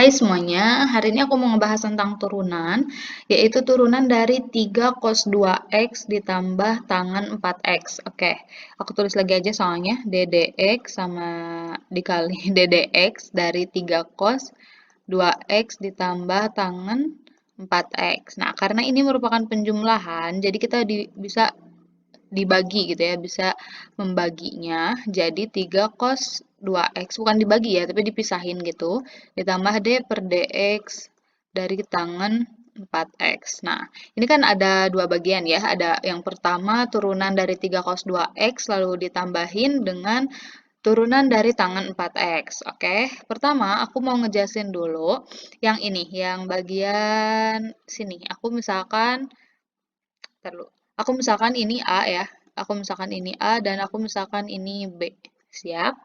Hai semuanya, hari ini aku mau ngebahas tentang turunan, yaitu turunan dari 3 cos 2x ditambah tangen 4x. Oke, aku tulis lagi aja soalnya, ddx sama dikali ddx dari 3 cos 2x ditambah tangen 4x. Nah, karena ini merupakan penjumlahan, jadi kita bisa dibagi gitu ya, bisa membaginya jadi 3 cos 2x, bukan dibagi ya, tapi dipisahin gitu, ditambah d per dx dari tangen 4x. Nah, ini kan ada dua bagian ya, ada yang pertama turunan dari 3 cos 2x lalu ditambahin dengan turunan dari tangen 4x. Oke, pertama aku mau ngejelasin dulu yang ini, yang bagian sini. Aku misalkan ini A ya. Aku misalkan ini A dan aku misalkan ini B. Siap?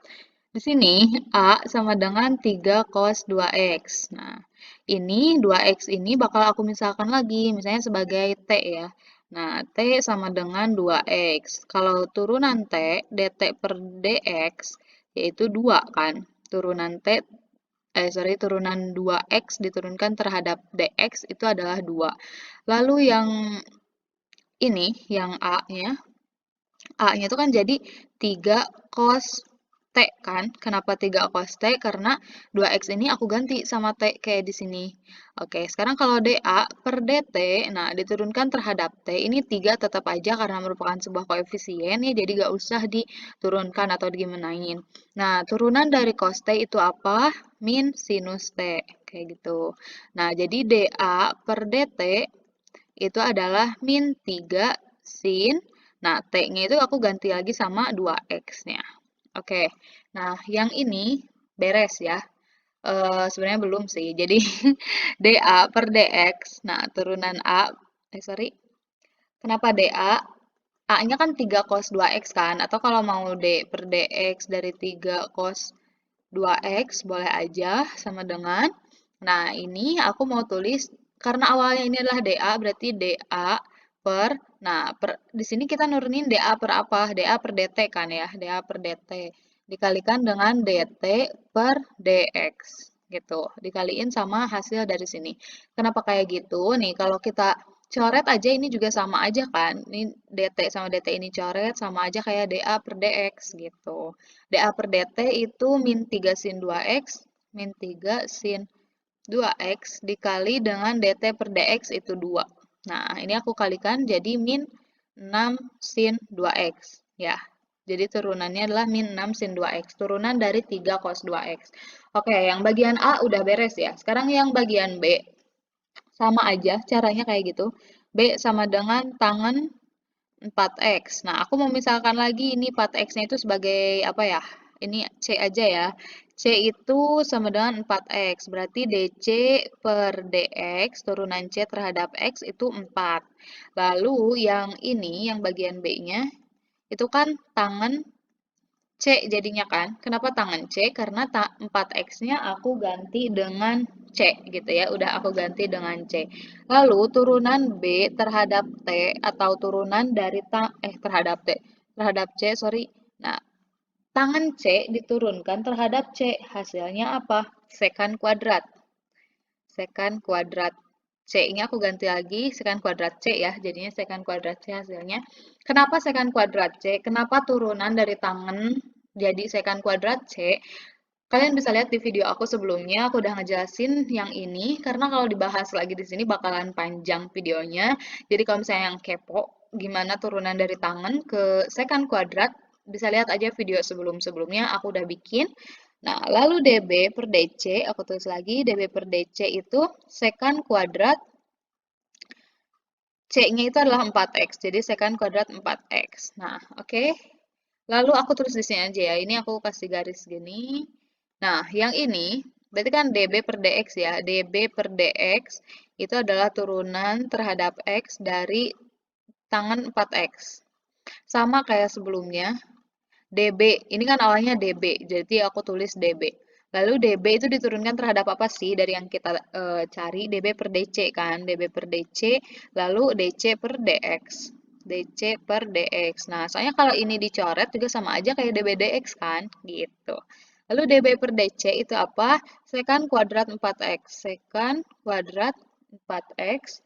Di sini A sama dengan 3 cos 2x. Nah, ini 2x ini bakal aku misalkan lagi, misalnya sebagai T ya. Nah, T sama dengan 2x. Kalau turunan T, dt per dx, yaitu 2 kan. Turunan T, turunan 2x diturunkan terhadap dx itu adalah 2. Lalu yang ini, yang A-nya, A-nya itu kan jadi 3 cos T kan. Kenapa 3 cos T? Karena 2X ini aku ganti sama T kayak di sini. Oke, sekarang kalau dA per dt, nah diturunkan terhadap T, ini 3 tetap aja karena merupakan sebuah koefisien ya, jadi gak usah diturunkan atau digimanain. Nah, turunan dari cos T itu apa? Min sinus T, kayak gitu. Nah, jadi dA per dt itu adalah min 3 sin. Nah, T-nya itu aku ganti lagi sama 2X-nya. Oke, nah yang ini beres ya. Sebenarnya belum sih. Jadi dA per dx. Nah, turunan A, sorry. Kenapa dA? A-nya kan 3 cos 2x kan? Atau kalau mau D per dx dari 3 cos 2x, boleh aja sama dengan. Nah, ini aku mau tulis, karena awalnya ini adalah dA, berarti dA per, nah, di sini kita nurunin dA per apa? dA per dt kan ya, dA per dt. Dikalikan dengan dt per dx, gitu. Dikaliin sama hasil dari sini. Kenapa kayak gitu? Nih, kalau kita coret aja ini juga sama aja kan. Ini dt sama dt ini coret, sama aja kayak dA per dx, gitu. dA per dt itu min 3 sin 2x, min 3 sin 2x dikali dengan dt per dx itu 2. Nah, ini aku kalikan jadi min 6 sin 2x. Ya, jadi turunannya adalah min 6 sin 2x. Turunan dari 3 cos 2x. Oke, yang bagian A udah beres ya. Sekarang yang bagian B. Sama aja caranya kayak gitu. B sama dengan tangen 4x. Nah, aku mau misalkan lagi ini 4x-nya itu sebagai apa ya? Ini C aja ya. C itu sama dengan 4x. Berarti DC per DX turunan C terhadap X itu 4. Lalu yang ini, yang bagian B-nya, itu kan tangen C jadinya kan. Kenapa tangan C? Karena 4X-nya aku ganti dengan C gitu ya. Udah aku ganti dengan C. Lalu turunan B terhadap T atau turunan dari terhadap T. Terhadap C, sorry. Nah, tangan C diturunkan terhadap C. Hasilnya apa? Sekant kuadrat. Sekant kuadrat C-nya aku ganti lagi sekant kuadrat C ya. Jadinya sekant kuadrat C hasilnya. Kenapa sekant kuadrat C? Kenapa turunan dari tangan jadi sekant kuadrat C? Kalian bisa lihat di video aku sebelumnya, aku udah ngejelasin yang ini, karena kalau dibahas lagi di sini bakalan panjang videonya. Jadi kalau misalnya yang kepo, gimana turunan dari tangan ke sekant kuadrat, bisa lihat aja video sebelum-sebelumnya, aku udah bikin. Nah, lalu dB per dc, aku tulis lagi, dB per dc itu sekant kuadrat, C-nya itu adalah 4x, jadi sekant kuadrat 4x. Nah, oke. Lalu aku tulis di sini aja ya, ini aku kasih garis gini. Nah, yang ini, berarti kan dB per dx ya, dB per dx itu adalah turunan terhadap x dari tangen 4x. Sama kayak sebelumnya, dB, ini kan awalnya dB, jadi aku tulis dB. Lalu dB itu diturunkan terhadap apa sih dari yang kita cari? dB per dc kan, dB per dc, lalu dc per dx. dc per dx. Nah, soalnya kalau ini dicoret juga sama aja kayak dB dx kan, gitu. Lalu dB per DC itu apa? Sekant kuadrat 4x. Sekant kuadrat 4x.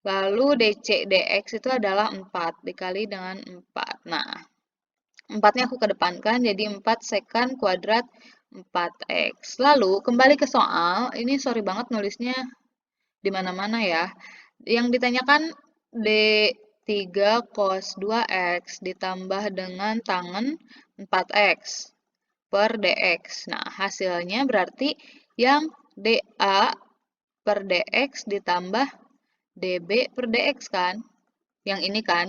Lalu DC dx itu adalah 4 dikali dengan 4. Nah, 4-nya aku kedepankan jadi 4 sekant kuadrat 4x. Lalu kembali ke soal, ini sorry banget nulisnya di mana-mana ya. Yang ditanyakan D3 cos 2x ditambah dengan tangen 4x per dx. Nah, hasilnya berarti yang dA per dx ditambah dB per dx kan? Yang ini kan?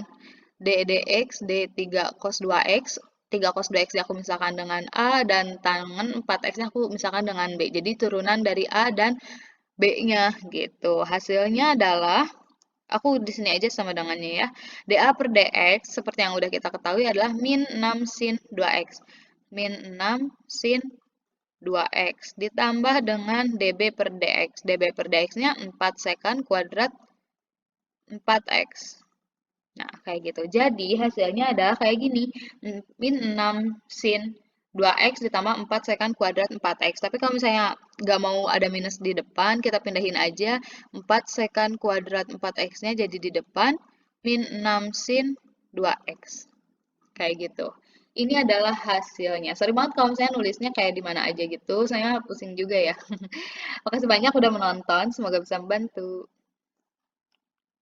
D dx, D3 cos 2x, 3 cos 2x aku misalkan dengan A, dan tangen 4x-nya aku misalkan dengan B. Jadi turunan dari A dan B-nya gitu. Hasilnya adalah, aku di sini aja sama dengannya ya. dA per dx, seperti yang udah kita ketahui adalah min 6 sin 2x. Min 6 sin 2x ditambah dengan dB per dx. dB per dx-nya 4 sekant kuadrat 4x. Nah, kayak gitu. Jadi, hasilnya adalah kayak gini. Min 6 sin 2x ditambah 4 sekant kuadrat 4x. Tapi kalau misalnya nggak mau ada minus di depan, kita pindahin aja 4 sekant kuadrat 4x-nya jadi di depan. Min 6 sin 2x. Kayak gitu. Ini adalah hasilnya. Sorry banget kalau misalnya nulisnya kayak di mana aja gitu. Saya pusing juga ya. Makasih banyak udah menonton. Semoga bisa membantu.